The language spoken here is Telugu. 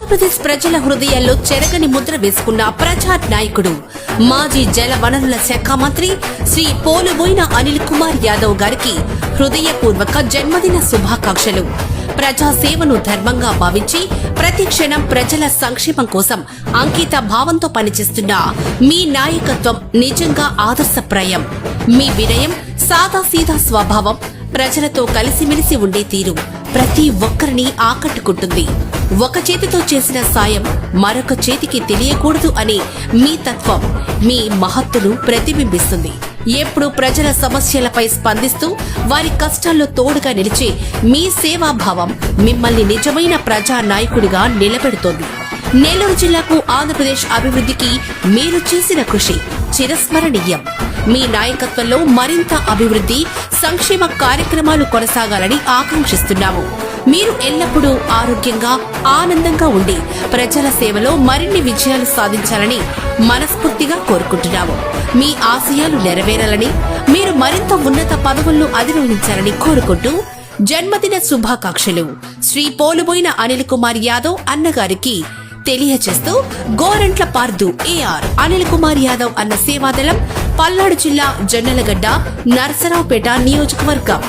ఆంధ్రప్రదేశ్ ప్రజల హృదయాల్లో చెరగని ముద్ర వేసుకున్న ప్రజా నాయకుడు మాజీ జల వనరుల శాఖ మంత్రి శ్రీ పోలుబోయిన అనిల్ కుమార్ యాదవ్ గారికి హృదయపూర్వక జన్మదిన శుభాకాంక్షలు. ప్రజా సేవను ధర్మంగా భావించి ప్రతి క్షణం ప్రజల సంక్షేమం కోసం అంకిత భావంతో పనిచేస్తున్న మీ నాయకత్వం నిజంగా ఆదర్శప్రాయం. మీ వినయం, సాదాసీదా స్వభావం, ప్రజలతో కలిసిమెలిసి ఉండే తీరు ప్రతి ఒక్కరిని ఆకట్టుకుంటుంది. ఒక చేతితో చేసిన సాయం మరొక చేతికి తెలియకూడదు అనే మీ తత్వం మీ మహత్తును ప్రతిబింబిస్తుంది. ఎప్పుడు ప్రజల సమస్యలపై స్పందిస్తూ వారి కష్టాల్లో తోడుగా నిలిచే మీ సేవాభావం మిమ్మల్ని నిజమైన ప్రజా నాయకుడిగా నిలబెడుతోంది. నెల్లూరు జిల్లాకు, ఆంధ్రప్రదేశ్ అభివృద్ధికి మీరు చేసిన కృషి చిరస్మరణీయం. మీ నాయకత్వంలో మరింత అభివృద్ధి, సంక్షేమ కార్యక్రమాలు కొనసాగాలని ఆకాంక్షిస్తున్నాము. మీరు ఎల్లప్పుడూ ఆరోగ్యంగా, ఆనందంగా ఉండి ప్రజల సేవలో మరిన్ని విజయాలు సాధించాలని మనస్ఫూర్తిగా కోరుకుంటున్నాము. మీ ఆశయాలు నెరవేరాలని, మీరు మరింత ఉన్నత పదవులను అధిరోహించాలని కోరుకుంటూ జన్మదిన శుభాకాంక్షలు శ్రీ పోలుబోయిన అనిల్ కుమార్ యాదవ్ అన్నగారికి తెలియజేస్తూ గోరంట్ల పార్దు ఏఆర్ అనిల్ కుమార్ యాదవ్ అన్న సేవాదళం, పల్నాడు జిల్లా జొన్నలగడ్డ, నరసరావుపేట నియోజకవర్గం.